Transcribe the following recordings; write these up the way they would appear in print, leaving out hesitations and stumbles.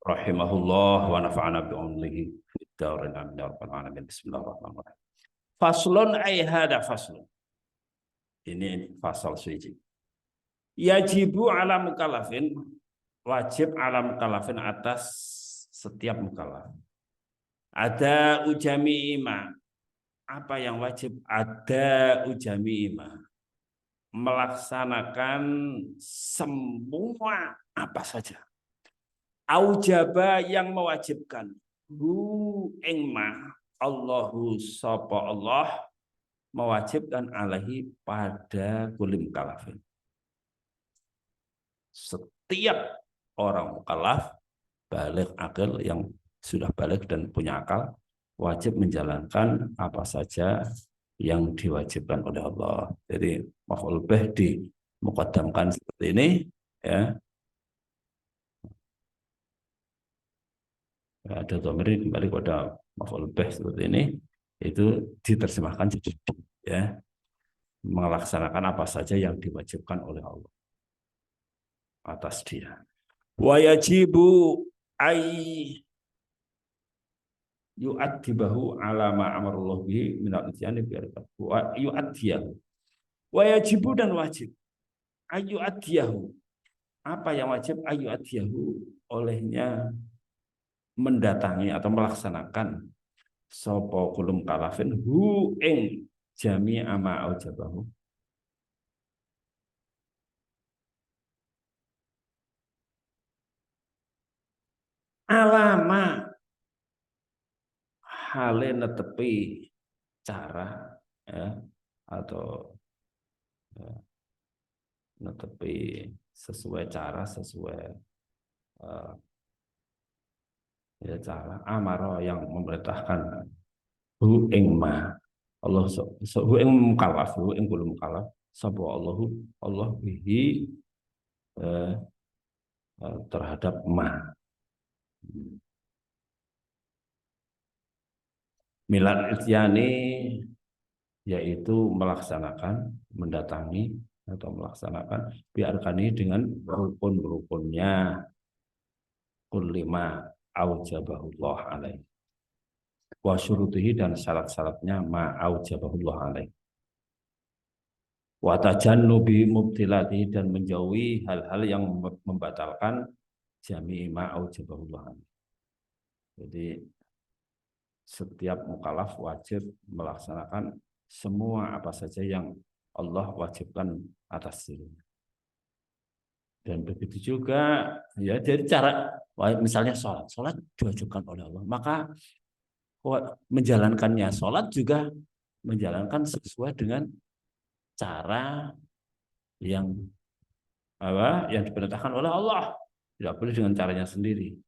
rahimahullah wa nafa'ana bi umrihi fid darin amin ya rabbal alamin. Bismillahirrahmanirrahim. Faslun ay hada faslun. Ini fasal suci. Yajibu ala mukallafin, wajib ala mukallafin atas setiap mukallaf. Ada ujami ima. Apa yang wajib? Ada ujami ima. Melaksanakan semua apa saja. Aujaba yang mewajibkan. Hu ingma Allahu sapa Allah mewajibkan alaihi pada kulim kalafin. Setiap orang mukallaf baligh akil yang sudah baligh dan punya akal wajib menjalankan apa saja yang diwajibkan oleh Allah. Jadi maf'ul bih dimuqaddamkan seperti ini ya. Ada dhamir kembali pada maf'ul bih seperti ini, itu diterjemahkan jadi ya, melaksanakan apa saja yang diwajibkan oleh Allah atas dia. Wa yajibu ay yu'addibahu ala ma amarallahu bihi min al-ityani bi wa yu'addiyahu. Wa yajibu dan wajib ayu adiyahu. Apa yang wajib ayu adiyahu olehnya mendatangi atau melaksanakan sapa kulum kalafin hu ing jami'a ma aujabahu. Alama hale netepi cara ya, atau ya, netepi sesuai cara, sesuai ya cara amaro yang memerintahkan hu ing ma Allah hu ing mukallaf, hu ing kulum mukallaf sapa Allah bihi terhadap ma. Milad ityani yaitu melaksanakan, mendatangi atau melaksanakan biarkani dengan rukun-rukunnya kulima aujabahullah alaih wa syurutihi dan syarat-syaratnya ma aujabahullah alaih wa tajannubi mubtilati dan menjauhi hal-hal yang membatalkan jami'i ma aujabahullah alaih. Jadi setiap mukallaf wajib melaksanakan semua apa saja yang Allah wajibkan atas dirinya. Dan begitu juga ya dari cara misalnya sholat diwajibkan oleh Allah, maka menjalankannya sholat juga menjalankan sesuai dengan cara yang diperintahkan oleh Allah, tidak boleh dengan caranya sendiri.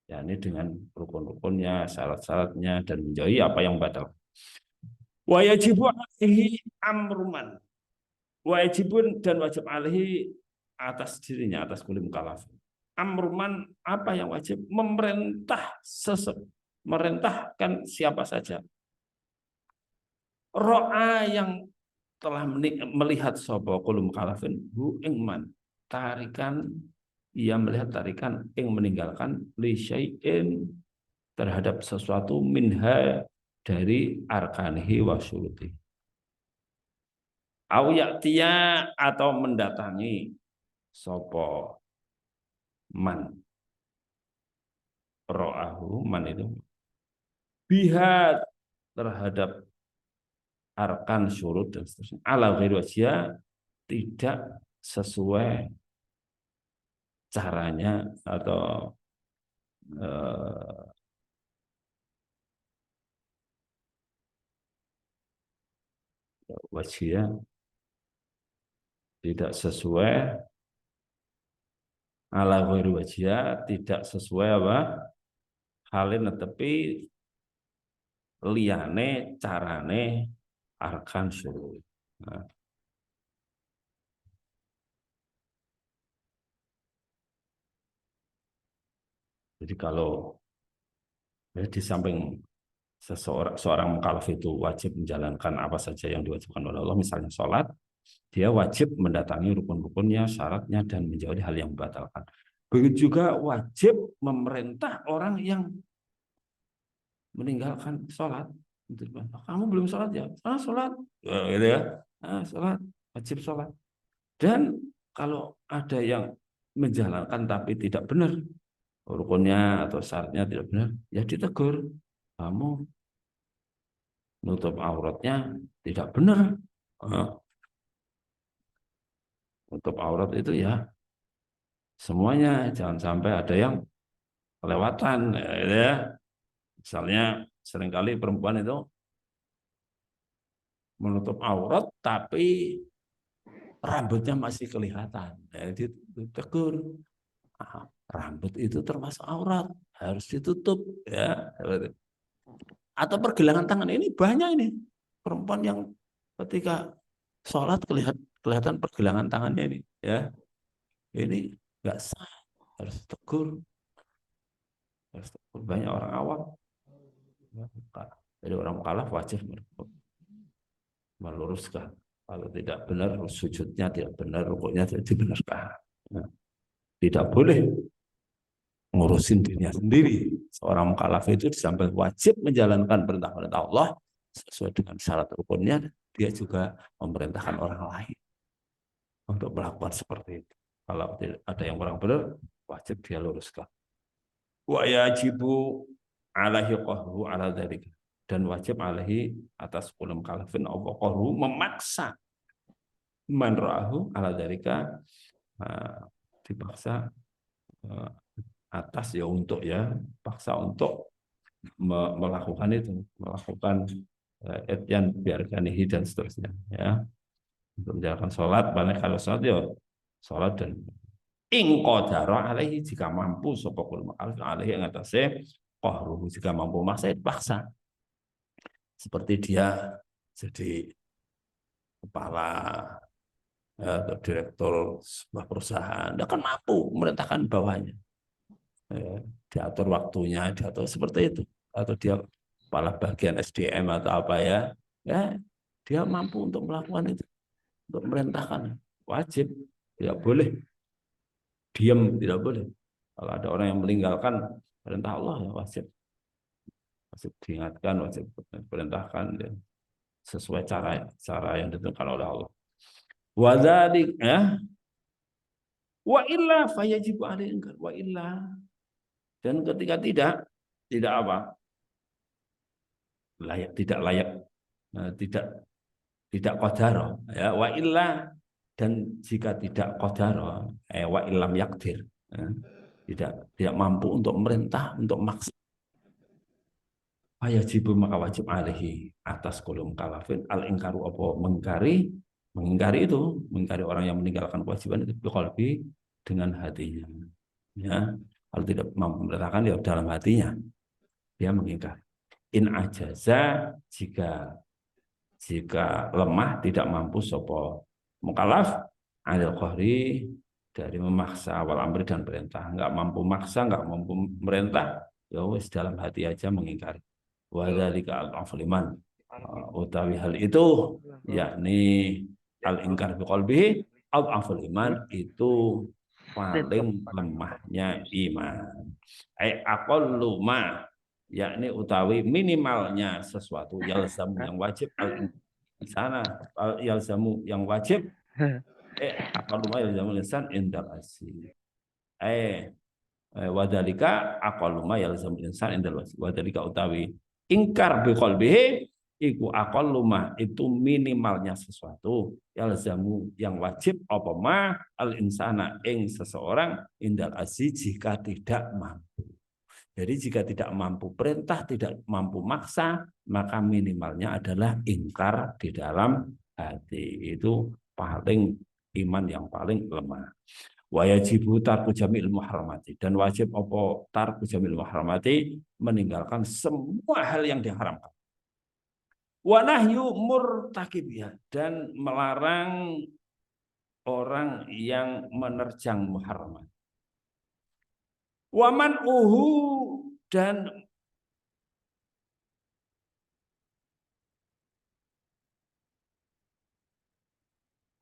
Ya, ini dengan rukun-rukunnya, syarat-syaratnya, dan menjauhi apa yang batal. Wa yajibu alaihi amruman. Wajibun dan wajib alaihi atas dirinya, atas kulim mukallaf. Amruman apa yang wajib? Merintahkan siapa saja. Ro'a yang telah melihat sapa kulim mukallafin hu ingman tarikan. Ia melihat tarikan yang meninggalkan li syai'in terhadap sesuatu minha dari arkanihi wa syuruti. Au ya'tiya atau mendatangi sapa man ro'ahu man itu biha terhadap arkan syurut dan seterusnya ala ghairi wajha tidak sesuai caranya atau wajah tidak sesuai ala ghairi wajah tidak sesuai apa halin tapi liyane carane arkan syurut. Nah, jadi kalau di samping seorang mukallaf itu wajib menjalankan apa saja yang diwajibkan oleh Allah, misalnya sholat, dia wajib mendatangi rukun-rukunnya, syaratnya, dan menjauhi hal yang membatalkan. Begitu juga wajib memerintah orang yang meninggalkan sholat. Kamu belum sholat ya? Sholat. Gitu ya. Sholat. Wajib sholat. Dan kalau ada yang menjalankan tapi tidak benar, rukunnya atau syaratnya tidak benar, ya ditegur. Kamu nutup auratnya tidak benar. Nutup aurat itu ya semuanya, jangan sampai ada yang kelewatan. Ya. Misalnya seringkali perempuan itu menutup aurat tapi rambutnya masih kelihatan. Jadi ditegur. Rambut itu termasuk aurat, harus ditutup ya. Atau pergelangan tangan ini banyak ini perempuan yang ketika sholat kelihatan pergelangan tangannya ini ya. Ini nggak sah, harus tegur. Harus tegur. Banyak orang awam. Jadi orang mukalaf wajib meluruskan. Kalau tidak benar sujudnya tidak benar, rukuknya tidak dibenarkan. Tidak boleh ngurusin dirinya sendiri. Seorang mukallaf itu di samping wajib menjalankan perintah-perintah Allah sesuai dengan syarat rukunnya, dia juga memerintahkan orang lain untuk melakukan seperti itu. Kalau ada yang kurang benar, wajib dia luruskan. Wa yajibu alaihi qahru ala dzalika, dan wajib alaihi atas kulum kalafin apa qahru memaksa man ra'ahu ala dzalika, dipaksa atas ya untuk ya paksa untuk melakukan itu, melakukan etyan biarkanihi dan seterusnya ya, untuk menjalankan sholat. Banyak kalau sholat ya sholat dan ing qadara alaihi, jika mampu sapa kul ma'al alaihi yang atasnya qahruhu, jika mampu maksa paksa. Seperti dia jadi kepala atau direktur sebuah perusahaan, dia kan mampu memerintahkan bawahnya, diatur waktunya, diatur seperti itu. Atau dia kepala bagian SDM atau apa ya, dia mampu untuk melakukan itu, untuk memerintahkan. Wajib, tidak boleh diam, tidak boleh. Kalau ada orang yang meninggalkan perintah Allah, ya wajib diingatkan, wajib perintahkan ya, sesuai cara yang ditentukan oleh Allah. Wadzalik ya, wa illa fayajibu alaihi ingkar, wa illa, dan ketika tidak apa, tidak layak, tidak qadar ya, wa illa, dan jika tidak qadar wa illam yakdir ya, tidak mampu untuk merintah, untuk maksa, wajib maka wajib alaihi atas kulum kalafin al ingkaru apa mengingkari itu, mengingkari orang yang meninggalkan kewajiban itu biqalbi, dengan hatinya ya. Kalau tidak mampu memerintahkan ya dalam hatinya dia mengingkari. In ajaza, jika lemah, tidak mampu sapa mukallaf anil qahri, dari memaksa, wal amri dan perintah, nggak mampu maksa, nggak mampu merintah, ya wis dalam hati aja mengingkari. Wa dzalika al-afliman, utawi hal itu yakni al-ingkar bi qalbihi al-aful iman, itu paling lemahnya iman. Aqallu ma, yakni utawi minimalnya sesuatu, yalzamu yang wajib, al sana yalzamu yang wajib, aqallu ma yalzamu lisan indal asyi, wadalika aqallu ma yalzamu insan indal asyi, wadalika utawi ingkar bi qalbihi iku aqallu ma, itu minimalnya sesuatu, yalzamu yang wajib apa ma al insana ing seseorang indal asyi, jika tidak mampu. Jadi jika tidak mampu perintah, tidak mampu maksa, maka minimalnya adalah ingkar di dalam hati. Itu paling iman yang paling lemah. Wa yajibu tarku jamil muharramati, dan wajib apa tarku jamil muharramati, meninggalkan semua hal yang diharamkan. Wa nahyu murtakibiyah, dan melarang orang yang menerjang muharramat. Wa man'uhu, dan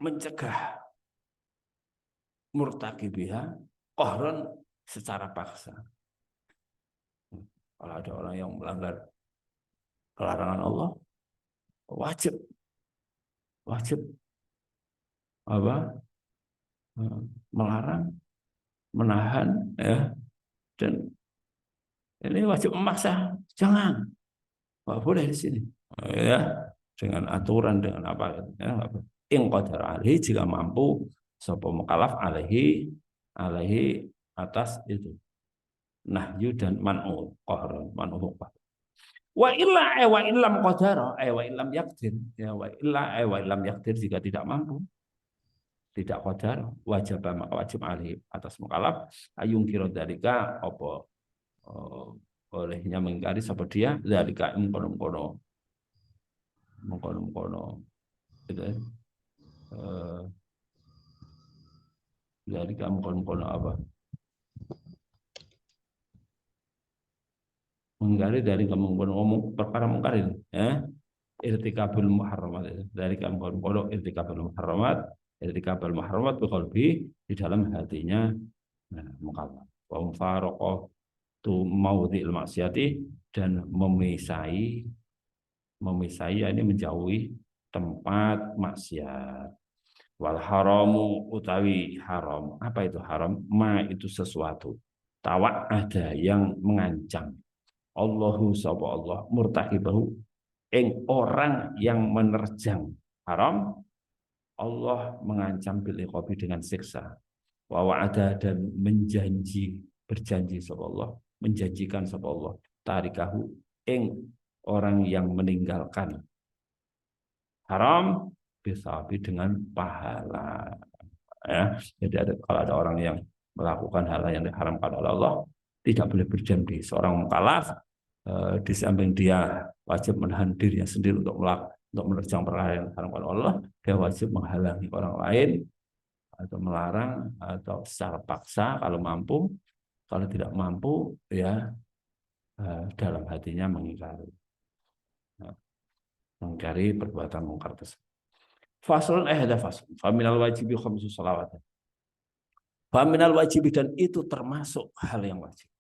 mencegah murtakibiha, qahran secara paksa. Kalau ada orang yang melanggar larangan Allah, wajib apa? Melarang, menahan, ya, dan ini wajib memaksa. Jangan, nggak boleh di sini, ya, dengan aturan, dengan apa, ya, in qadara alaihi, jika mampu sapa mukallaf alaihi atas itu nahyu dan man'u qahran, man'u qahran. Wa illam qadara wa illam yaqdir, ya, wa illam yaqdir, jika tidak mampu, tidak qadar, wajib, maka wajib alaihi atas mukallaf ayung kira dalika apa olehnya mengingkari sapa dia dalika mengkono gitu ya. Dalika mengkono apa, mengingkari dari ngomong perkara mungkar itu, ya, irtikabul muharramat, dari mengkono irtikabul muharramat biqalbi, di dalam hatinya, nah, mukallaf wa mufaraqah tu maudhi'il maksiati, dan memisai ini menjauhi tempat maksiat. Wal haramu utawi haram, apa itu haram? Ma itu sesuatu tawa ada yang mengancam Allahu sapa Allah murtakibahu ing orang yang menerjang haram, Allah mengancam bil iqabi dengan siksa. Wa wa'ada, dan berjanji sapa Allah, menjanjikan sapa Allah tarikahu ing orang yang meninggalkan haram bisabi, dengan pahala, ya. Jadi kalau ada orang yang melakukan hal yang diharamkan oleh Allah, tidak boleh berdiam di seorang mukallaf, di samping dia wajib menahan dirinya sendiri untuk menerjang perkara yang diharamkan oleh Allah, dia wajib menghalangi orang lain atau melarang atau secara paksa kalau mampu. Kalau tidak mampu, ya, dalam hatinya mengingkari perbuatan mungkar tersebut. Faslun ada fasl. Faminal wajibi khamsu shalawat. Faminal wajibi, dan itu termasuk hal yang wajib.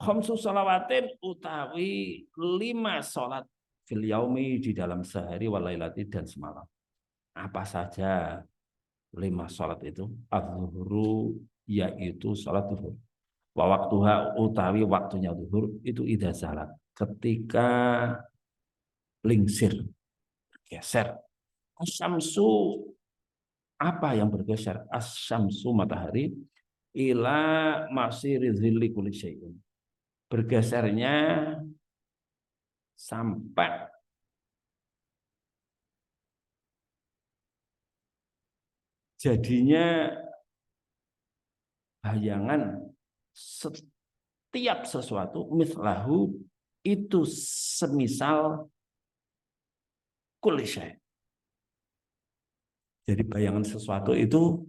Khamsu shalawatin utawi 5 salat fil yaumi, di dalam sehari, walailati, dan semalam. Apa saja 5 salat itu? Az-zuhru, yaitu salat zuhur. Wa waktuha, utawi waktunya zuhur itu idza salat, ketika lingsir, geser. Asyamsu, apa yang bergeser? Asyamsu, matahari, ila masiri zilli kulli syai'in, bergesernya sampai jadinya bayangan setiap sesuatu, mislahu, itu semisal kulli syai'. Jadi bayangan sesuatu itu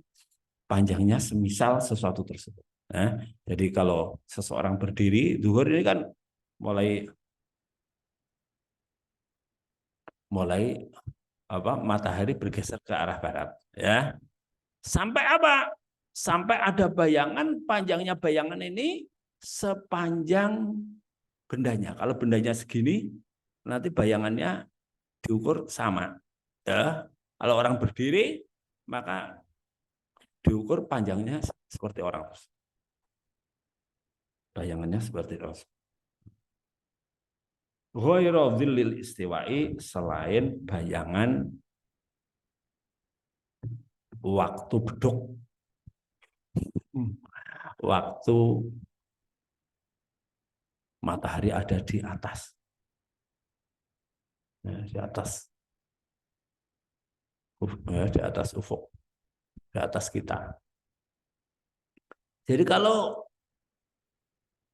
panjangnya semisal sesuatu tersebut. Nah, jadi kalau seseorang berdiri, zuhur ini kan mulai apa, matahari bergeser ke arah barat, ya. Sampai apa? Sampai ada bayangan, panjangnya bayangan ini sepanjang bendanya. Kalau bendanya segini, nanti bayangannya diukur sama, ya. Kalau orang berdiri, maka diukur panjangnya seperti orang. Bayangannya seperti itu. Ghairu dzillil istiwa'i, selain bayangan waktu beduk, waktu matahari ada di atas, di atas ufuk, di atas kita. Jadi kalau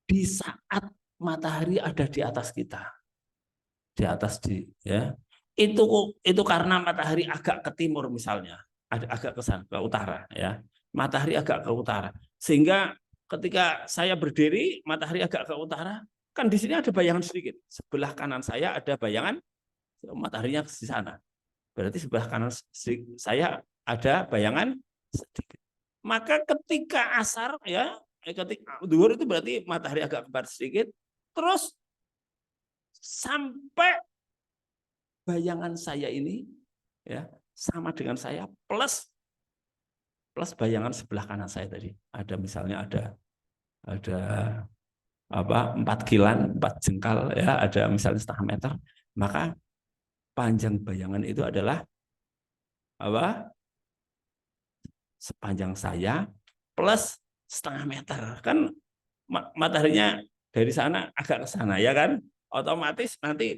di saat matahari ada di atas kita, itu karena matahari agak ke timur misalnya, agak ke utara, ya. Matahari agak ke utara, sehingga ketika saya berdiri, matahari agak ke utara, kan di sini ada bayangan sedikit. Sebelah kanan saya ada bayangan, mataharinya di sana. Berarti sebelah kanan saya ada bayangan sedikit. Maka ketika asar ya, ketika duhur itu berarti matahari agak kembar sedikit, terus sampai bayangan saya ini ya sama dengan saya plus bayangan sebelah kanan saya tadi. Ada misalnya ada apa 4 kilan, 4 jengkal ya, ada misalnya setengah meter, maka panjang bayangan itu adalah apa? Sepanjang saya plus setengah meter. Kan mataharinya dari sana agak ke sana ya kan? Otomatis nanti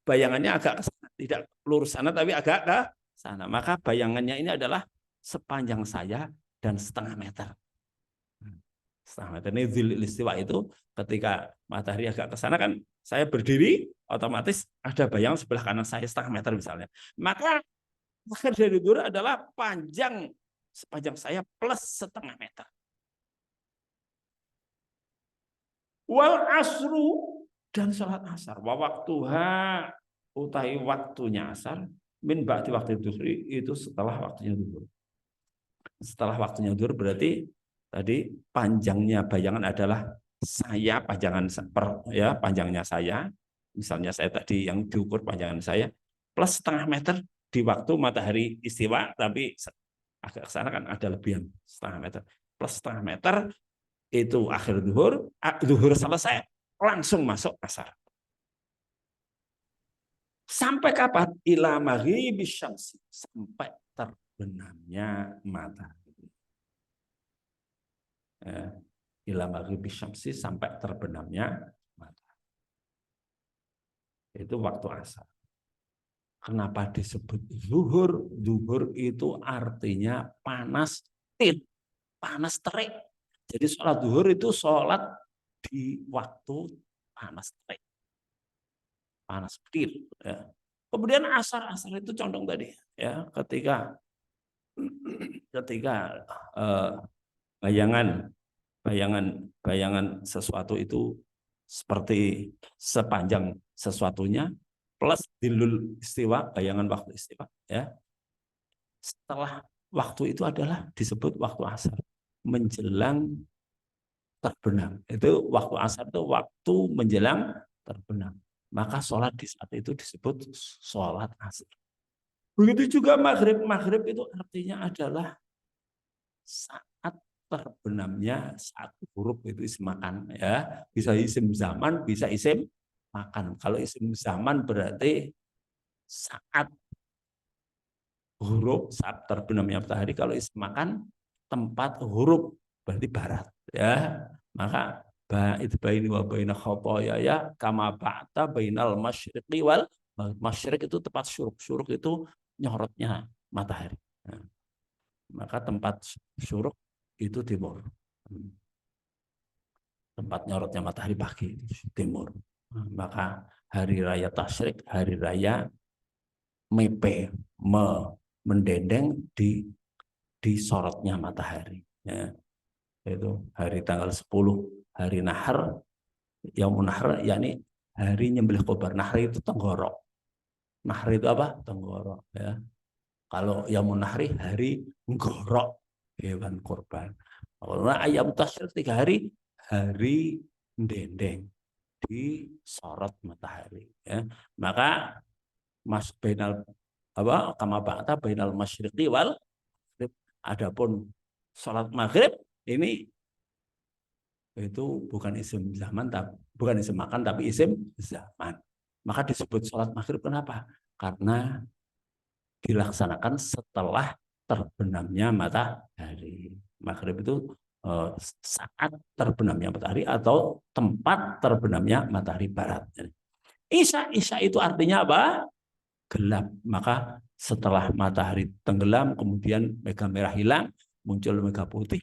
bayangannya agak ke sana, tidak lurus sana tapi agak ke sana. Maka bayangannya ini adalah sepanjang saya dan setengah meter. Setengah meter ini dzil istiwa itu ketika matahari agak ke sana kan saya berdiri otomatis ada bayangan sebelah kanan saya setengah meter misalnya. Maka akhir dari duhur adalah panjang sepanjang saya plus setengah meter. Wal asru dan sholat asar. Wa waktuha utai waktunya asar min ba'di waktu duhri itu setelah waktunya duhur. Setelah waktunya duhur berarti tadi panjangnya bayangan adalah saya panjangnya saya, misalnya saya tadi yang diukur panjangan saya plus setengah meter di waktu matahari istiwa, tapi agak ke sana kan ada lebihan setengah meter plus setengah meter itu akhir duhur selesai langsung masuk asar. Sampai kapan? Ila maghribis syamsi, sampai terbenamnya matahari. Ila maghribis syamsi, sampai terbenamnya matahari. Itu waktu asar. Kenapa disebut zuhur? Zuhur itu artinya panas terik. Jadi sholat zuhur itu sholat di waktu panas terik, panas terik. Ya. Kemudian asar itu condong tadi, ya ketika bayangan sesuatu itu seperti sepanjang sesuatunya plus dilul istiwa, bayangan waktu istiwa ya. Setelah waktu itu adalah disebut waktu asar, menjelang terbenam. Itu waktu asar itu waktu menjelang terbenam. Maka sholat di saat itu disebut sholat asar. Begitu juga maghrib. Maghrib itu artinya adalah saat terbenamnya satu huruf, itu isim makan ya, bisa isim zaman, bisa isim makan. Kalau isim zaman berarti saat huruf, saat terbenamnya matahari. Kalau isim makan tempat huruf berarti barat ya. Maka itu baini wa baina khotoya ya kama ba'ta bainal masyriqi wal masyriq, itu tempat syuruk itu nyorotnya matahari. Nah, maka tempat syuruk itu timur. Tempat nyorotnya matahari pagi itu timur. Maka hari raya tasyrik, hari raya mepe, mendendeng di sorotnya matahari. Ya. Itu hari tanggal 10, hari nahar, yaumun nahar, yakni hari nyembelih korban. Nahar itu tenggorok. Nahar itu apa? Tenggorok. Ya. Kalau yaumun nahri, hari nggorok hewan korban. Kalau ayam tasyrik 3 hari, hari dendeng di sorot matahari. Ya. Maka mas bainal apa kama ba'ta bainal masyriqi wal maghrib. Adapun sholat maghrib ini itu bukan isim zaman, bukan isim makan, tapi isim zaman. Maka disebut sholat maghrib kenapa? Karena dilaksanakan setelah terbenamnya matahari. Maghrib itu saat terbenamnya matahari atau tempat terbenamnya matahari barat. Isya itu artinya apa? Gelap. Maka setelah matahari tenggelam, kemudian mega merah hilang, muncul mega putih,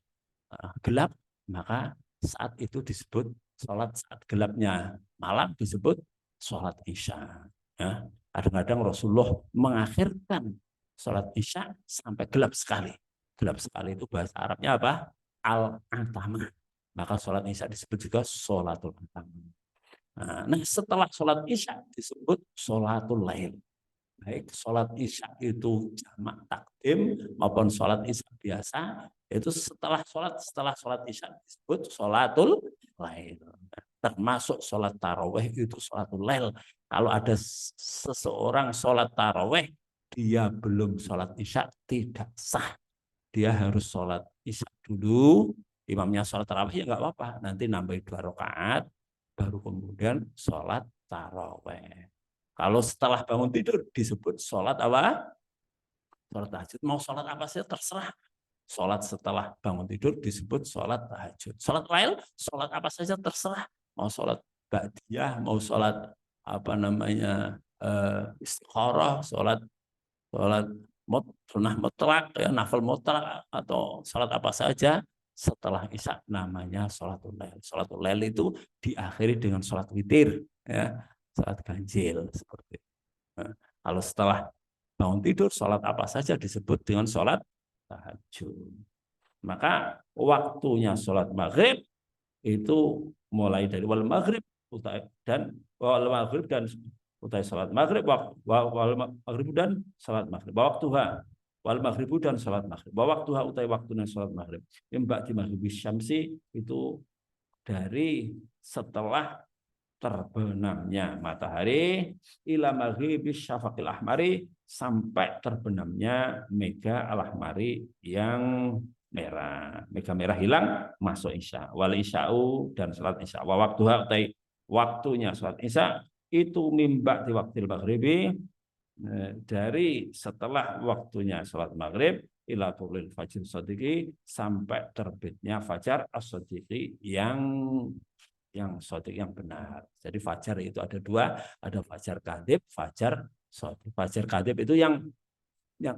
gelap, maka saat itu disebut sholat saat gelapnya malam disebut sholat isya. Ya. Kadang-kadang Rasulullah mengakhirkan sholat isya sampai gelap sekali. Gelap sekali itu bahasa Arabnya apa? Al-Atama. Maka sholat isya disebut juga sholatul atama. Nah, setelah sholat isya disebut sholatul lail. baik sholat isya itu jamak takdim maupun sholat isya biasa, itu setelah sholat isya disebut sholatul lail. Termasuk sholat taraweh itu sholatul lail. Kalau ada seseorang sholat taraweh dia belum sholat isya tidak sah. Dia harus sholat isya dulu, imamnya sholat taraweh ya nggak apa-apa, nanti nambah 2 rakaat baru kemudian sholat taraweh. Kalau setelah bangun tidur disebut sholat apa? Sholat tahajud. Mau sholat apa saja terserah. Sholat setelah bangun tidur disebut sholat tahajud. Sholat lail, sholat apa saja terserah. Mau sholat ba'diyah, mau sholat apa namanya istikharah, sholat sunnah mutlak, ya, nafil mutlak atau sholat apa saja setelah isya namanya sholatul lail. Sholatul lail itu diakhiri dengan sholat witir, ya, sholat ganjil seperti itu. Nah, kalau setelah bangun tidur sholat apa saja disebut dengan sholat tahajud. Maka waktunya sholat maghrib itu mulai dari wal maghrib dan wal maghrib dan utai salat maghrib wal maghrib dan salat maghrib waktuha wal maghribu dan salat maghrib waktuha utai waktunya salat maghrib mbak di maghrib syamsi itu dari setelah terbenamnya matahari ila maghrib syafaqil ahmari sampai terbenamnya mega al-ahmari yang merah. Mega merah hilang masuk isya. Wal isya'u dan salat isya. Wa waktuha utai waktunya salat isya itu mimba di waktu maghribi dari setelah waktunya salat maghrib ila tulil fajr shadiqi sampai terbitnya fajar as-shadiqi yang shadiq yang benar. Jadi fajar itu ada 2, ada fajar kadhib, fajar shadiq. Fajar kadhib itu yang ya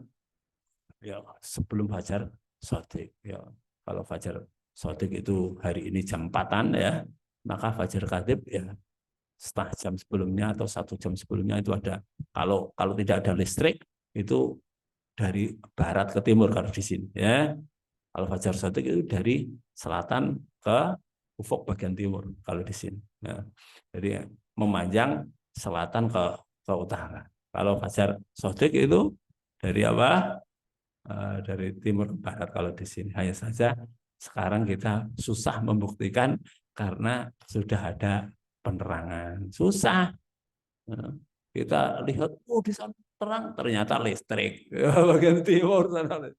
sebelum fajar shadiq ya. Kalau fajar shadiq itu hari ini jam 4-an ya, maka fajar kadhib ya setengah jam sebelumnya atau 1 jam sebelumnya itu ada. Kalau tidak ada listrik itu dari barat ke timur kalau di sini ya. Kalau fajar shadiq itu dari selatan ke ufuk bagian timur kalau di sini. Ya. Jadi memanjang selatan ke utara. Kalau fajar shadiq itu dari apa? Dari timur ke barat kalau di sini. Hanya saja sekarang kita susah membuktikan karena sudah ada penerangan. Susah. Kita lihat, oh di sana terang, ternyata listrik. Bagian timur sana.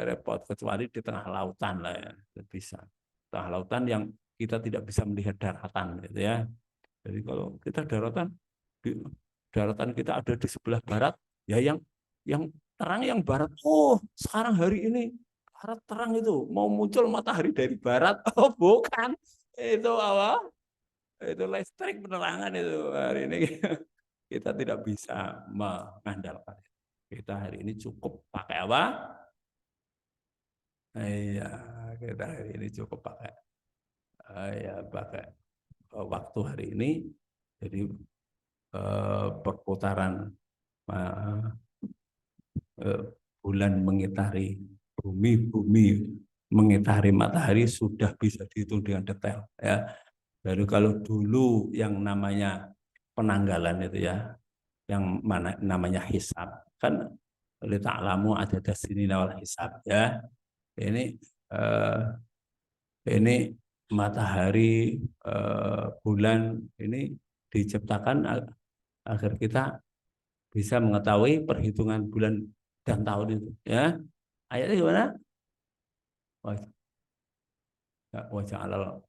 Repot, kecuali di tengah lautan lah ya. Bisa. Tengah lautan yang kita tidak bisa melihat daratan gitu ya. Jadi kalau kita daratan kita ada di sebelah barat, ya yang terang yang barat. Oh, sekarang hari ini barat terang itu mau muncul matahari dari barat. Oh, bukan. Itu apa? Itu listrik penerangan itu hari ini. Kita tidak bisa mengandalkan. Kita hari ini cukup pakai apa? Iya, kita hari ini cukup pakai ya pakai waktu hari ini. Jadi perputaran bulan mengitari bumi mengitari matahari sudah bisa dihitung dengan detail ya. Baru kalau dulu yang namanya penanggalan itu ya, yang mana namanya hisab kan ta'lamu ada sini nawal hisab ya. Ini matahari bulan ini diciptakan agar kita bisa mengetahui perhitungan bulan dan tahun itu ya. Ayatnya gimana? Wajah alal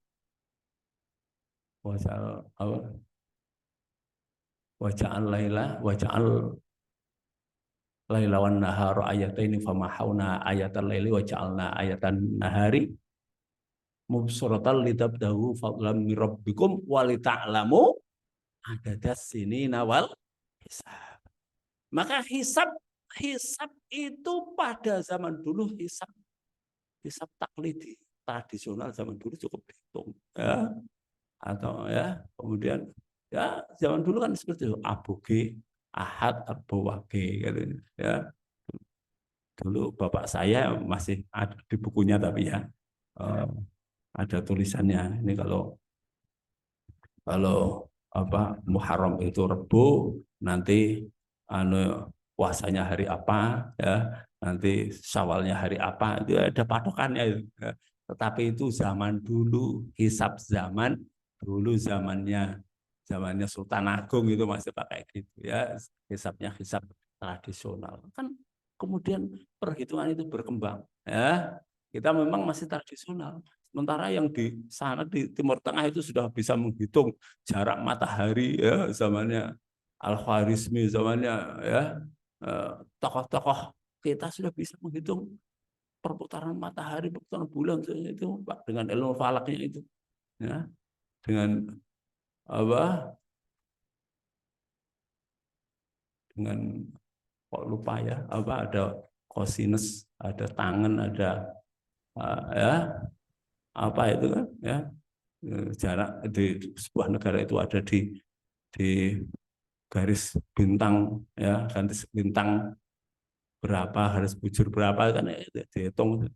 wajah al laila wajah al laila wan nahar ayataini famahawna ayatal laili wa ja'alna ayatan nahari mubsiratan litabdahu fadlan min rabbikum wa lita'lamu adadas sinina wal hisab. Maka hisab itu pada zaman dulu hisab taklidi tradisional zaman dulu cukup dihitung ya. Atau ya kemudian ya zaman dulu kan seperti itu aboge ahad arbawage gitu ya. Dulu bapak saya masih ada di bukunya tapi ya ada tulisannya ini kalau apa Muharram itu Rebo nanti puasanya hari apa, ya, nanti Syawalnya hari apa, itu ada patokannya itu. Ya. Tetapi itu zaman dulu, hisab zaman dulu, zamannya Sultan Agung itu masih pakai gitu ya, hisabnya hisab tradisional. Kan kemudian perhitungan itu berkembang, ya. Kita memang masih tradisional. Sementara yang di sana di Timur Tengah itu sudah bisa menghitung jarak matahari, ya, zamannya Al-Khwarizmi, zamannya, ya, tokoh-tokoh kita sudah bisa menghitung perputaran matahari, perputaran bulan itu, Pak, dengan ilmu falaknya itu, ya, dengan apa? Dengan, kok lupa ya, apa, ada kosinus, ada tangen, ada ya, apa itu kan, ya, jarak di sebuah negara itu ada di garis bintang, ya, garis bintang berapa, garis bujur berapa kan, dihitung.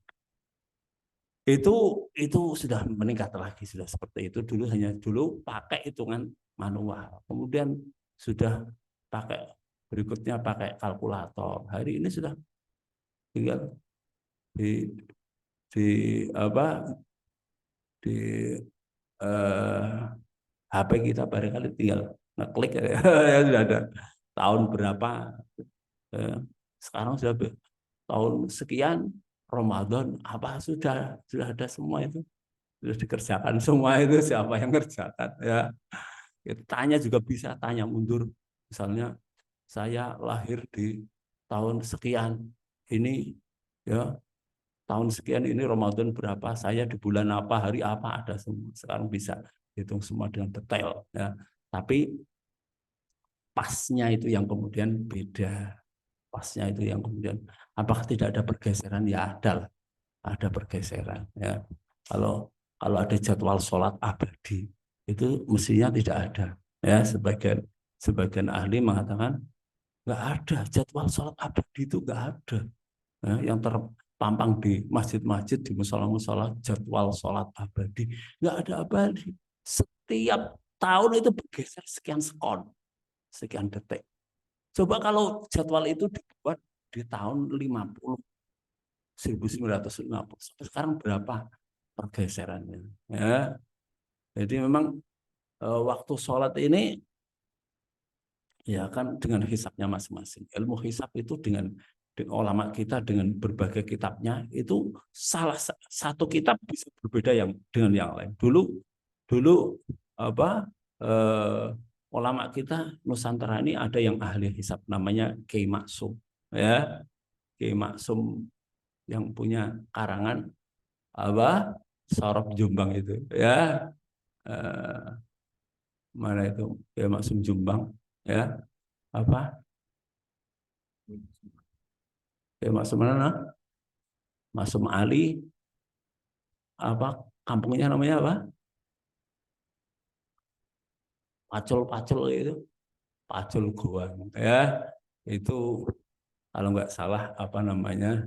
Itu sudah meningkat lagi, sudah seperti itu. Dulu pakai hitungan manual, kemudian sudah pakai, berikutnya pakai kalkulator. Hari ini sudah tinggal di di apa, di eh, HP kita barangkali tinggal ngeklik ya, ya sudah ada tahun berapa, eh, sekarang sudah tahun sekian Ramadan apa, sudah ada semua itu, sudah dikerjakan semua itu, siapa yang kerjakan, ya. Tanya juga bisa, tanya mundur, misalnya saya lahir di tahun sekian ini, ya, tahun sekian ini Ramadan berapa, saya di bulan apa, hari apa, ada semua. Sekarang bisa hitung semua dengan detail, ya. Tapi pasnya itu yang kemudian beda. Pasnya itu yang kemudian, apakah tidak ada pergeseran? Ya ada pergeseran, ya. Kalau kalau ada jadwal sholat abadi itu mestinya tidak ada, ya. Sebagian ahli mengatakan nggak ada jadwal sholat abadi, itu nggak ada, ya. Yang terpampang di masjid-masjid, di musola-musola, jadwal sholat abadi, nggak ada abadi. Setiap tahun itu bergeser sekian sekon, sekian detik. Coba kalau jadwal itu dibuat di tahun 1950 sampai sekarang berapa pergeserannya, ya. Jadi memang waktu sholat ini, ya kan, dengan hisabnya masing-masing. Ilmu hisab itu dengan ulama kita dengan berbagai kitabnya itu, salah satu kitab bisa berbeda dengan yang lain. Dulu apa, eh, ulama kita Nusantara ini ada yang ahli hisab namanya Kiai Maksum, ya. Kiai Maksum yang punya karangan apa, Sorop Jombang itu, ya. Eh, Mana itu ya, Maksum Jombang, ya, apa ya, Maksum mana, Maksum Ali, apa kampungnya namanya apa, Pacul itu, Pacul Goa, ya. Itu kalau nggak salah apa namanya,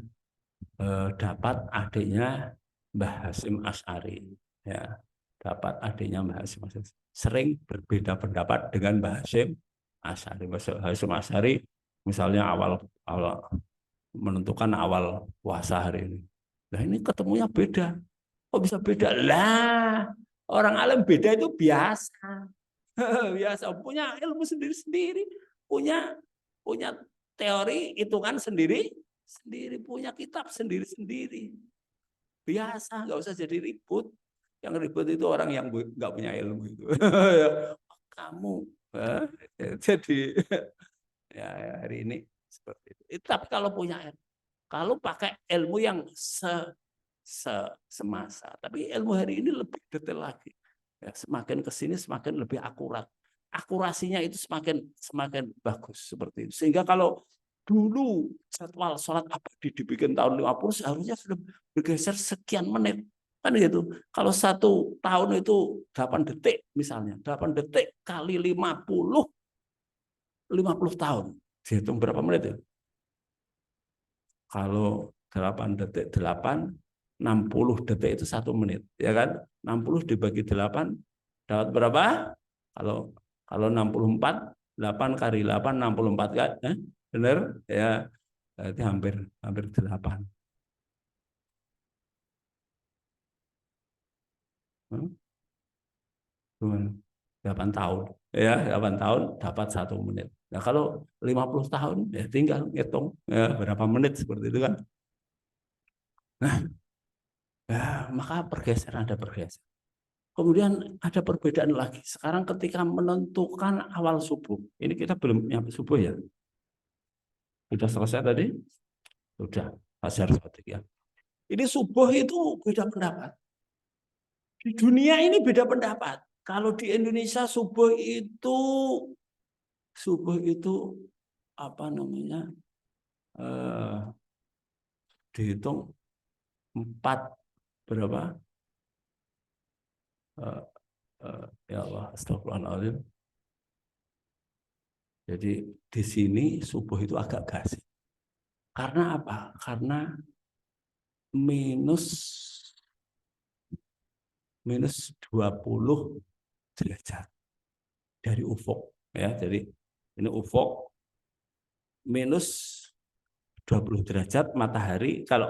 dapat adiknya Mbah Hasyim Asy'ari, ya. Dapat adiknya Mbah Hasyim Asy'ari, sering berbeda pendapat dengan Mbah Hasyim Asy'ari. Mbah Hasyim Asy'ari misalnya awal awal menentukan awal puasa hari ini, nah ini ketemunya beda. Kok bisa beda? Lah, orang alim beda itu biasa. Biasa, punya ilmu sendiri-sendiri, punya punya teori hitungan sendiri, punya kitab sendiri-sendiri. Biasa, nggak usah jadi ribut. Yang ribut itu orang yang nggak punya ilmu itu. Kamu, jadi ya, hari ini seperti itu. Tapi kalau punya ilmu, kalau pakai ilmu yang semasa, tapi ilmu hari ini lebih detail lagi. Ya, semakin ke sini semakin lebih akurat. Akurasinya itu semakin semakin bagus seperti itu. Sehingga kalau dulu jadwal sholat abadi dibikin tahun 50 seharusnya sudah bergeser sekian menit. Kan gitu. Kalau 1 tahun itu 8 detik misalnya. 8 detik kali 50 tahun. Dihitung berapa menit ya? Kalau 8 detik, 60 detik itu 1 menit, ya kan? 60 dibagi 8 dapat berapa? Kalau kalau 64 8 kali 8 64 kan? Benar? Ya, berarti hampir 8. 8 tahun. Ya, 8 tahun dapat 1 menit. Nah, kalau 50 tahun ya tinggal ngitung ya, berapa menit seperti itu kan. Nah, ya, maka pergeseran ada pergeseran. Kemudian ada perbedaan lagi. Sekarang ketika menentukan awal subuh. Ini kita belum nyampe subuh ya. Sudah selesai tadi? Sudah. Asar ya. Ini subuh itu beda pendapat. Di dunia ini beda pendapat. Kalau di Indonesia subuh itu apa namanya? Dihitung 4 berapa? Ya Allah, astagfirullahaladzim. Jadi di sini subuh itu agak gasing. Karena apa? Karena minus 20 derajat dari ufuk ya. Jadi ini ufuk minus 20 derajat matahari. Kalau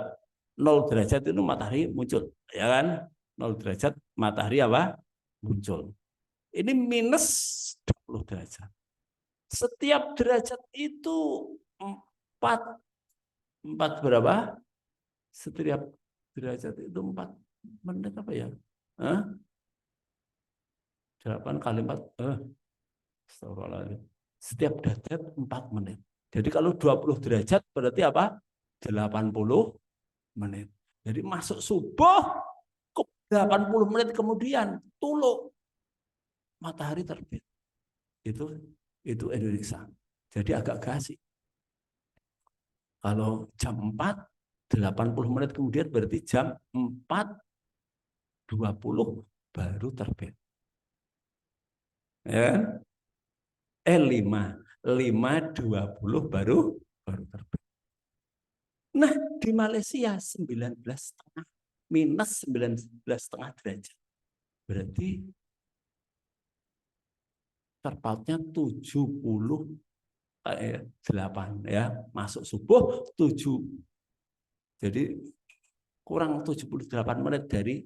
0 derajat itu matahari muncul ya kan. 0 derajat matahari apa? Muncul. Ini minus 20 derajat. Setiap derajat itu 4 berapa? Setiap derajat itu 4 menit apa ya? 8 kali 4. Setiap derajat 4 menit. Jadi kalau 20 derajat berarti apa? 80 menit. Jadi masuk subuh, 80 menit kemudian tuluk matahari terbit. Itu Indonesia. Jadi agak gasik. Kalau jam 4, 80 menit kemudian berarti jam 4.20 baru terbit. Ya. 5.20 baru terbit. Nah, di Malaysia 19,5 minus 19,5 derajat. Berarti terpautnya 78 ya, masuk subuh 7. Jadi kurang 78 menit dari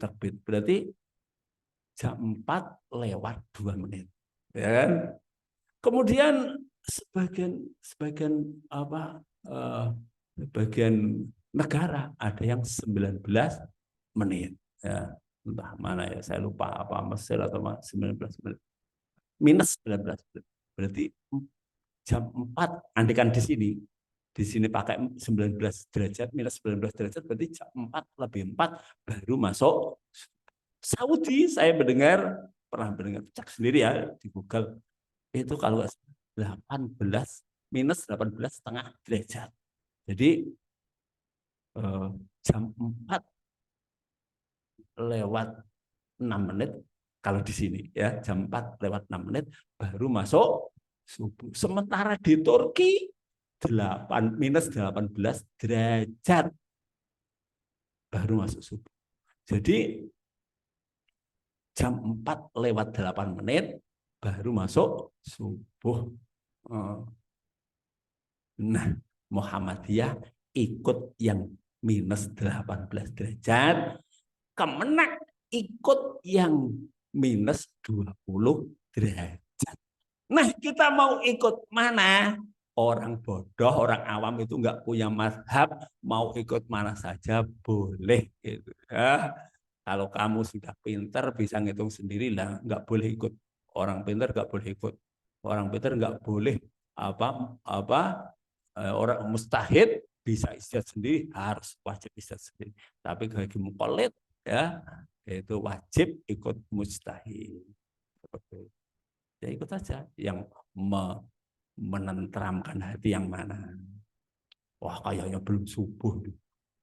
terbit. Berarti jam 4 lewat 2 menit. Ya kan? Kemudian sebagian negara ada yang 19 menit. Ya, entah mana ya, saya lupa apa Mesir atau 19 menit. Minus 19 menit. Berarti jam 4 andikan di sini pakai 19 derajat minus 19 derajat berarti jam 4 lebih 4 baru masuk Saudi. Saya pernah mendengar cek sendiri ya di Google. Itu kalau 18 minus 18,5 derajat. Jadi jam 4 lewat 6 menit kalau di sini ya, jam 4 lewat 6 menit baru masuk subuh. Sementara di Turki minus 18 derajat baru masuk subuh. Jadi jam 4 lewat 8 menit baru masuk subuh. Nah, Muhammadiyah ikut yang minus 18 derajat, Kemenak ikut yang minus 20 derajat. Nah, kita mau ikut mana? Orang bodoh, orang awam itu nggak punya mazhab, mau ikut mana saja boleh. Gitu. Ya. Kalau kamu sudah pintar, bisa ngitung sendiri lah, nggak boleh ikut. Orang pintar nggak boleh ikut. Orang pintar nggak boleh orang mustahid bisa istihad sendiri, harus wajib istihad sendiri. Tapi bagi muqallid ya itu wajib ikut mustahid. Ya ikut saja yang menenteramkan hati yang mana. Wah kayaknya belum subuh.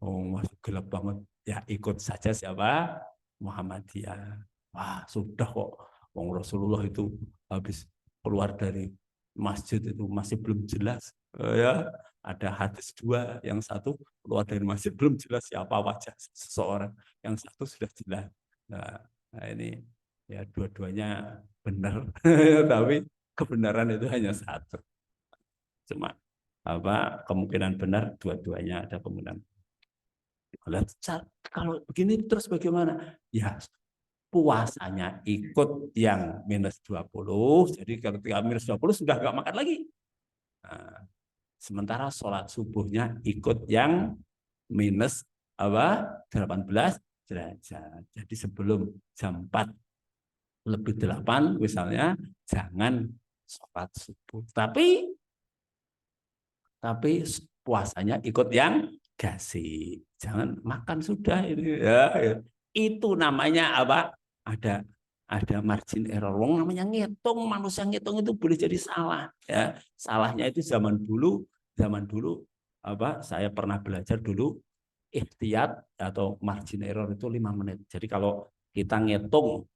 Oh masih gelap banget. Ya ikut saja siapa? Muhammadiyah. Wah sudah kok. Wong Rasulullah itu habis keluar dari masjid itu masih belum jelas. Ya ada hadis 2, yang satu keluar dari masjid belum jelas siapa wajah seseorang, yang satu sudah jelas. Nah ini ya dua-duanya benar, tapi kebenaran itu hanya satu. Cuma kemungkinan benar dua-duanya ada kemungkinan. Kalau begini terus bagaimana? Ya puasanya ikut yang minus 20. Jadi kalau minus 20 sudah nggak makan lagi. Nah, sementara sholat subuhnya ikut yang minus 18 derajat. Jadi sebelum jam 4 lebih 8 misalnya jangan sholat subuh. Tapi puasanya ikut yang gasik. Jangan makan sudah ini ya. Itu namanya apa? Ada margin error. Wong namanya ngitung, manusia ngitung itu boleh jadi salah ya. Salahnya itu zaman dulu saya pernah belajar dulu ihtiyat atau margin error itu 5 menit. Jadi kalau kita ngitung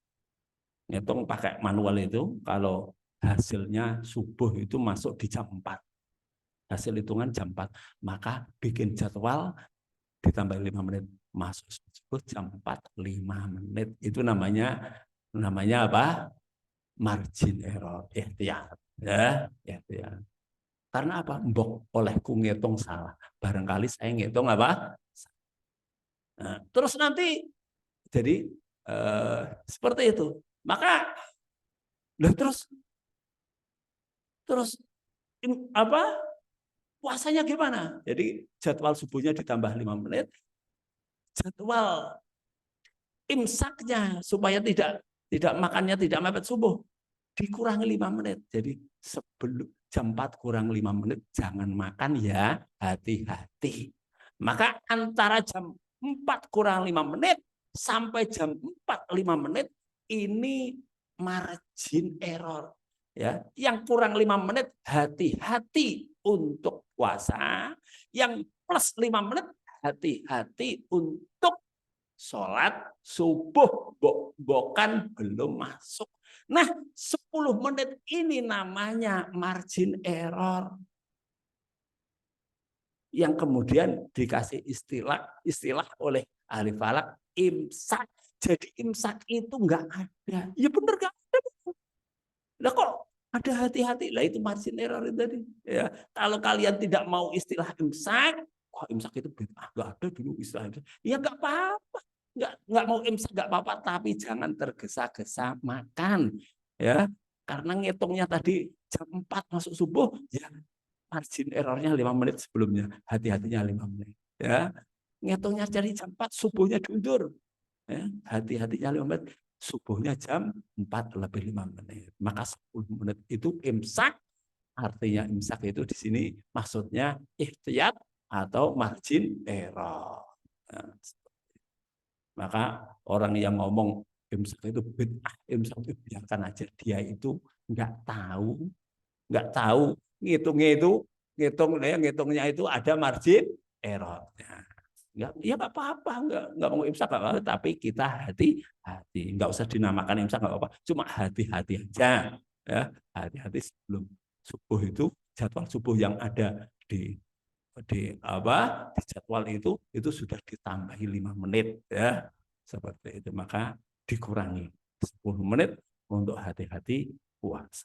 pakai manual itu, kalau hasilnya subuh itu masuk di jam 4. Hasil hitungan jam 4, maka bikin jadwal ditambah 5 menit, masuk subuh jam 4 5 menit. Itu namanya apa? Margin error, ihtiyat ya, ihtiyat. Karena apa? Mbok olehku ngitung salah. Barangkali saya ngitung apa? Nah, terus nanti jadi seperti itu. Maka terus apa? Puasanya gimana? Jadi jadwal subuhnya ditambah 5 menit, jadwal imsaknya supaya tidak makannya tidak mepet subuh dikurangi 5 menit. Jadi sebelum jam 4 kurang 5 menit jangan makan ya, hati-hati. Maka antara jam 4 kurang 5 menit sampai jam 4 5 menit ini margin error. Ya, yang kurang 5 menit hati-hati untuk puasa, yang plus 5 menit hati-hati untuk sholat subuh, bukan belum masuk. Nah, 10 menit ini namanya margin error. Yang kemudian dikasih istilah oleh ahli falak imsak. Jadi imsak itu enggak ada. Ya benar enggak ada. Lah kok ada hati-hati? Lah itu margin error itu tadi. Ya, kalau kalian tidak mau istilah imsak, imsak itu enggak ada dulu istilah imsak. Ya enggak apa-apa. Enggak mau imsak enggak apa-apa, tapi jangan tergesa-gesa makan. Ya, karena ngitungnya tadi jam 4 masuk subuh, ya margin errornya 5 menit sebelumnya. Hati-hatinya 5 menit. Ya, ngitungnya dari jam 4 subuhnya diundur. Ya, hati-hatinya 5 menit. Subuhnya jam 4 lebih 5 menit. Maka 10 menit itu imsak. Artinya imsak itu di sini maksudnya ihtiyat atau margin error. Nah, maka orang yang ngomong imsak itu bid'ah, imsak itu biarkan aja. Dia itu nggak tahu ngitungnya itu ada margin error. Ya nggak apa-apa, nggak mau imsak nggak apa-apa, tapi kita hati-hati, nggak usah dinamakan imsak nggak apa-apa, cuma hati-hati aja, ya hati-hati sebelum subuh itu jadwal subuh yang ada di jadwal itu sudah ditambahi 5 menit ya seperti itu, maka dikurangi 10 menit untuk hati-hati puasa.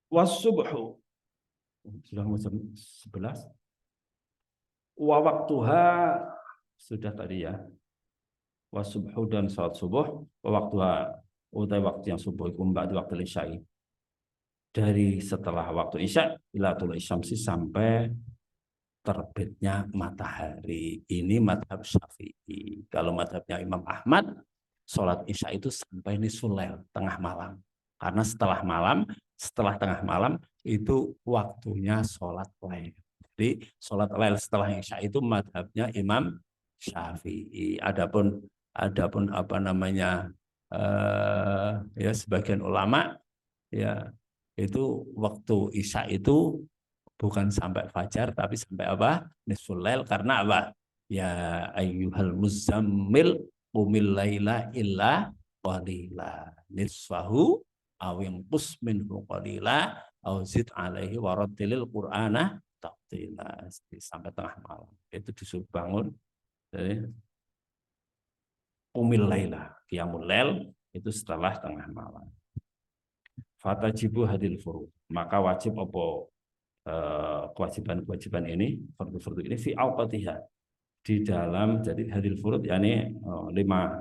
Wasubhu sudah jam 11. Wa waktuha sudah tadi ya. Wasubhu dan salat subuh. Wa waktuha utai waktu yang subuh itu ba'da waktu isya'i. Dari setelah waktu isya ila tulu isyamsi sampai terbitnya matahari. Ini madhab Syafi'i. Kalau madhabnya Imam Ahmad, sholat isya itu sampai nisful lail, tengah malam. Karena setelah tengah malam itu waktunya sholat lail. Jadi sholat lail setelah isya itu madhabnya Imam Syafi'i. Adapun apa namanya ya sebagian ulama ya itu waktu isya itu bukan sampai fajar tapi sampai apa? Nisful lail, karena apa? Ya ayyuhal muzammil qumil laila illa qalila nisfahu aw yanqus minhu qalila aw zid alaihi warattilil qur'ana sampai tengah malam. Itu disuruh bangun dari umil laila, qiyamul lail itu setelah tengah malam. Fatajibu hadil furud. Maka wajib apa kewajiban-kewajiban ini, fardu-fardu ini fi awqatiha, di dalam, jadi hadil furud yakni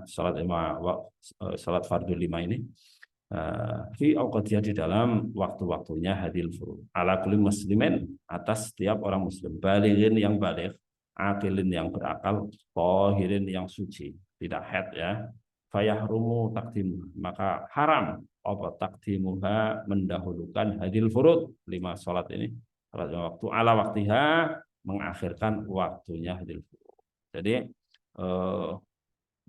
salat fardu 5 ini fi awqatiha, di dalam waktu-waktunya hadil furud, ala kulli muslimin, atas setiap orang muslim, balighin yang baligh, akilin yang berakal, tahirin yang suci, tidak haid ya. Fayahrumu takdimu, maka haram apa takdimuha, mendahulukan hadil furud 5 salat ini, salat waktu, ala waktiha, mengakhirkan waktunya hadil furud. Jadi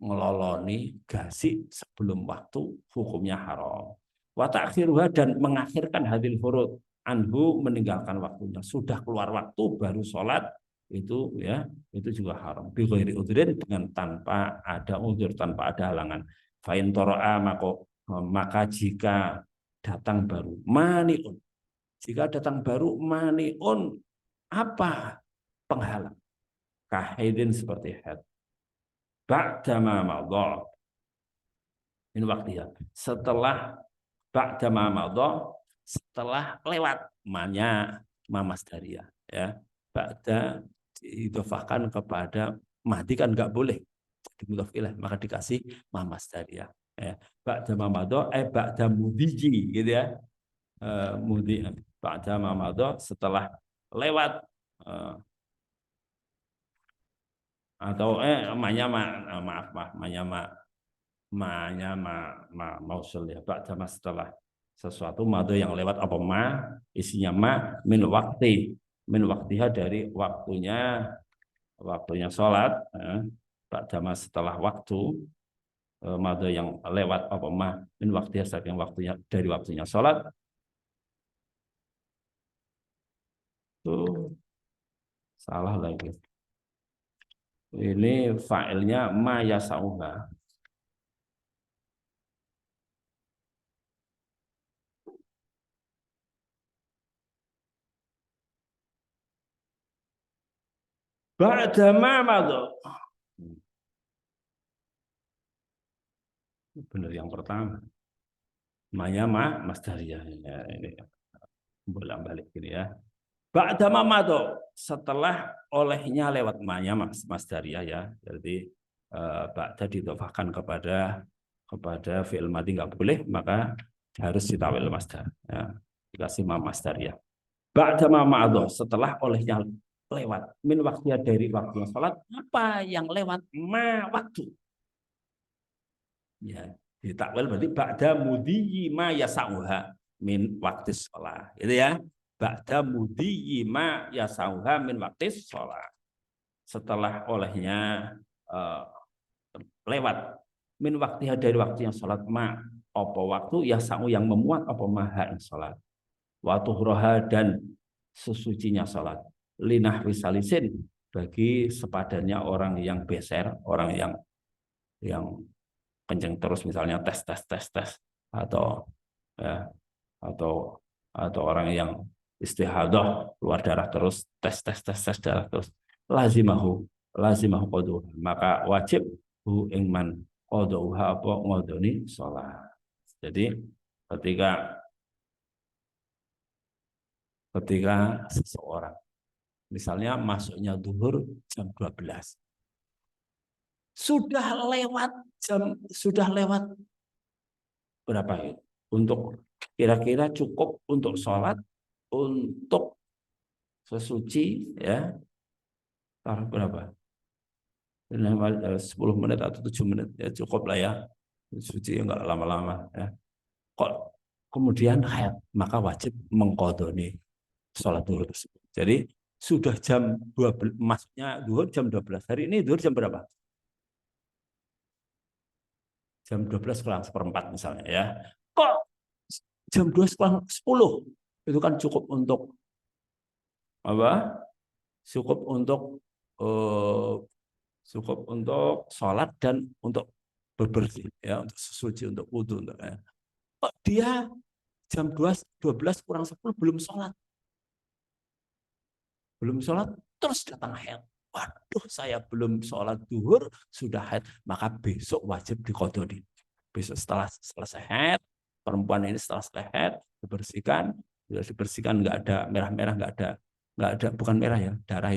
ngeloloni gasik sebelum waktu hukumnya haram. Wa ta'khiruha, dan mengakhirkan hadil furud anhu, meninggalkan waktunya, sudah keluar waktu baru sholat, itu ya, itu juga haram. Bi ghairi udhrin, dengan tanpa ada udzur, tanpa ada halangan. Fa in tara'a, maka jika datang baru maniun, jika datang baru maniun, apa penghalang? Kahidin, seperti haid. Ba'dama madha min waktiha, setelah ba'dama madha, setelah lewat, manya mamas daria ya. Ba'da diidhofahkan kepada mati, kan nggak boleh jadi mudhof ilaih, maka dikasih mamas daria ya. Ba'dama madha ba'da mudiji gitu ya. Mudi ba'dama madha, setelah lewat, atau mausul ya, ba'da, setelah sesuatu, madu yang lewat, apa isinya min waktiha, dari waktunya sholat, ba'da setelah waktu, madu yang lewat, apa min waktiha, saking waktunya, dari waktunya sholat. Tuh salah lagi. Ini fa'ilnya ma yasauha. Ba'da ma madha. Benar yang pertama. Maya Mas Daria ya, ini bolak-balik gini ya. Ba'da ma madha, setelah olehnya lewat maya Mas Daria ya. Jadi ba'da didhofahkan kepada fi'il madhi nggak boleh, maka harus ditawil masdar ya. Dikasih Mas Daria. Ba'da ma madha, setelah olehnya lewat, min waktunya, dari waktunya salat, apa yang lewat, waktu ya, ditakwil berarti ba'da mudhiyi ma yasauha min waktu sholat, itu ya. Ba'da mudhiyi ma yasauha min waktu sholat, setelah olehnya lewat, min waktiha, dari waktu yang sholat, apa waktu yasau, yang memuat, apa maha yang sholat, waktu roha, dan sesucinya sholat, linah wisalisin, bagi sepadannya orang yang beser, orang yang kenceng terus, misalnya tes, atau ya, atau orang yang istihadah, keluar darah terus, tes darah terus, lazimahu qadhu, maka wajib hu ingman qadhuha, apa ngodoni sholat. Jadi ketika seseorang misalnya masuknya zuhur jam 12, sudah lewat berapa ya? Untuk kira-kira cukup untuk sholat, untuk sesuci ya, taruh berapa? 10 menit atau 7 menit ya, cukup lah ya. Suci enggak lama-lama ya. Kok kemudian haid, maka wajib mengqadhoni sholat zuhur tersebut. Jadi sudah jam 12, masuknya zuhur jam 12. Hari ini zuhur jam berapa? Jam 12 kurang seperempat misalnya ya. Kok jam 12 kurang 10? Itu kan cukup untuk apa? Cukup untuk sholat dan untuk berbersih ya, untuk sesuci, untuk wudhu, untuk ya. Kok dia jam 12 kurang 10 belum sholat? belum sholat terus datang haid. Waduh, saya belum sholat duhur sudah haid, maka besok wajib diqodoni. Besok setelah selesai haid, perempuan ini setelah selesai haid dibersihkan, sudah dibersihkan, nggak ada merah-merah, nggak ada, bukan merah ya, darah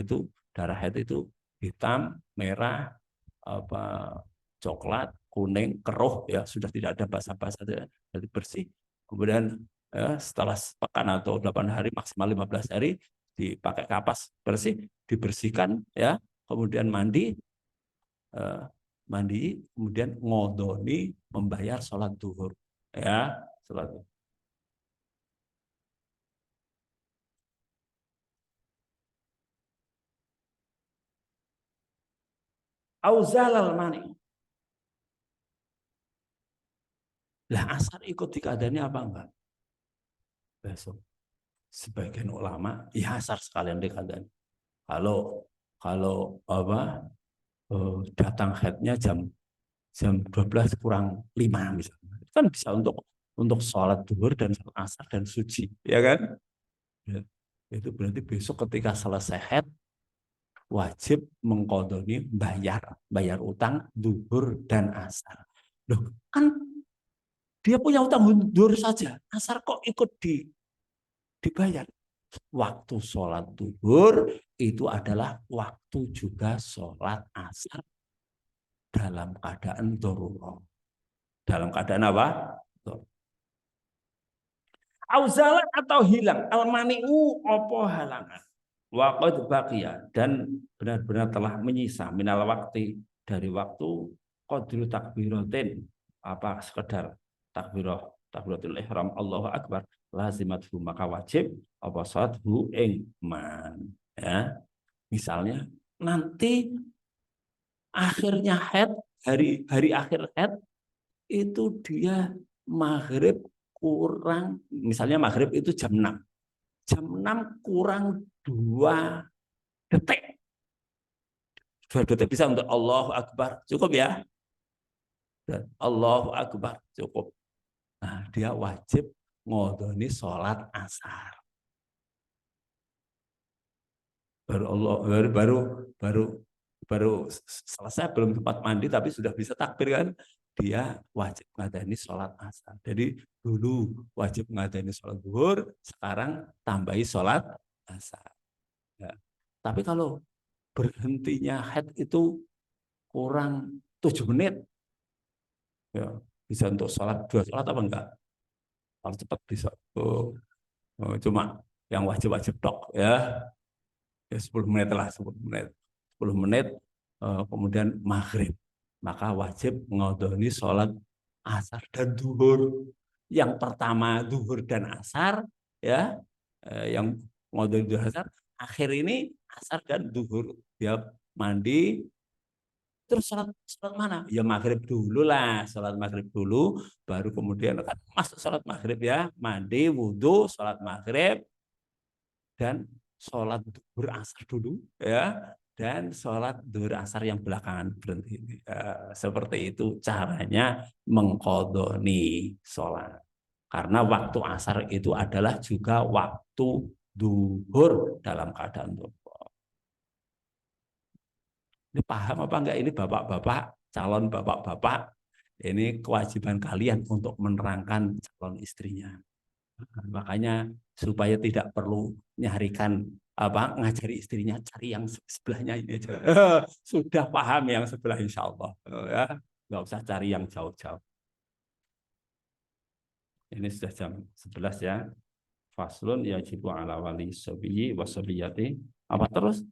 haid itu hitam, merah, apa, coklat, kuning, keruh, ya sudah tidak ada basah-basah, jadi bersih. Kemudian setelah sepekan atau 8 hari maksimal 15 hari dipakai kapas bersih, dibersihkan, ya, kemudian mandi, kemudian ngodoni, membayar sholat duhur, ya, sholat. Auzalal mani. Lah asar ikut dikadani apa enggak? Besok sebagian ulama ya asar sekalian dikadani. Kalau kalau apa, datang haidnya jam 12 kurang 5 misalnya, kan bisa untuk sholat duhur dan sholat asar dan suci, ya kan? Ya. Itu berarti besok ketika selesai haid wajib mengkodoni, bayar utang duhur dan asar. Loh, kan dia punya utang duhur saja, asar kok ikut dibayar? Waktu sholat duhur itu adalah waktu juga sholat asar dalam keadaan darurat. Dalam keadaan apa? Auzalat atau hilang, almaniu opo halangan. Waqad baqiya, dan benar-benar telah menyisa minal waktu, dari waktu, qadru takbiratin, apa sekedar takbiratul ihram Allahu akbar, lazimathu, maka wajib apa salathu ing man, ya. Misalnya nanti akhirnya haid, hari akhir haid itu dia maghrib kurang, misalnya maghrib itu jam 6 kurang 2 detik. 2 detik bisa untuk Allahu Akbar, cukup ya. Allahu Akbar cukup. Nah, dia wajib ngodoni sholat asar. Baru Allah baru baru baru selesai, belum sempat mandi tapi sudah bisa takbir kan, dia wajib ngadani sholat asar. Jadi dulu wajib ngadani sholat zuhur, sekarang tambahi sholat asar, ya. Tapi kalau berhentinya haid itu kurang 7 menit, ya bisa untuk sholat, 2 sholat apa enggak, kalau cepat bisa. Cuma yang wajib-wajib tok, ya, ya 10 menit lah, 10 menit, kemudian maghrib, maka wajib ngodoni sholat asar dan duhur. Yang pertama duhur dan asar, ya, yang ngodoni duhur asar, akhir ini asar dan duhur, dia mandi. Terus sholat mana? Ya maghrib dulu lah, sholat maghrib dulu, baru kemudian kan masuk sholat maghrib, ya, mandi, wudhu, sholat maghrib, dan sholat duhur asar dulu, ya, dan sholat duhur asar yang belakangan berhenti. Seperti itu caranya mengkodoni sholat. Karena waktu asar itu adalah juga waktu duhur dalam keadaan duhur. Ini paham apa enggak ini bapak-bapak, calon bapak-bapak? Ini kewajiban kalian untuk menerangkan calon istrinya. Makanya supaya tidak perlu nyarikan apa, ngajari istrinya, cari yang sebelahnya ini aja. Sudah paham yang sebelah insya Allah, ya, nggak usah cari yang jauh-jauh. Ini sudah jam 11, ya. Faslun yajibu ala wali sabiyyi wa sabiyati. Apa terus?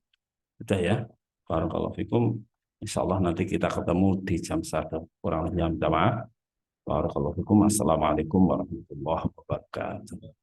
Sudah, ya. Barakallahu fikum. Insya Allah nanti kita ketemu di jam 1 kurang lebih, jam maaf. Barakallahu fikum. Assalamualaikum warahmatullahi wabarakatuh.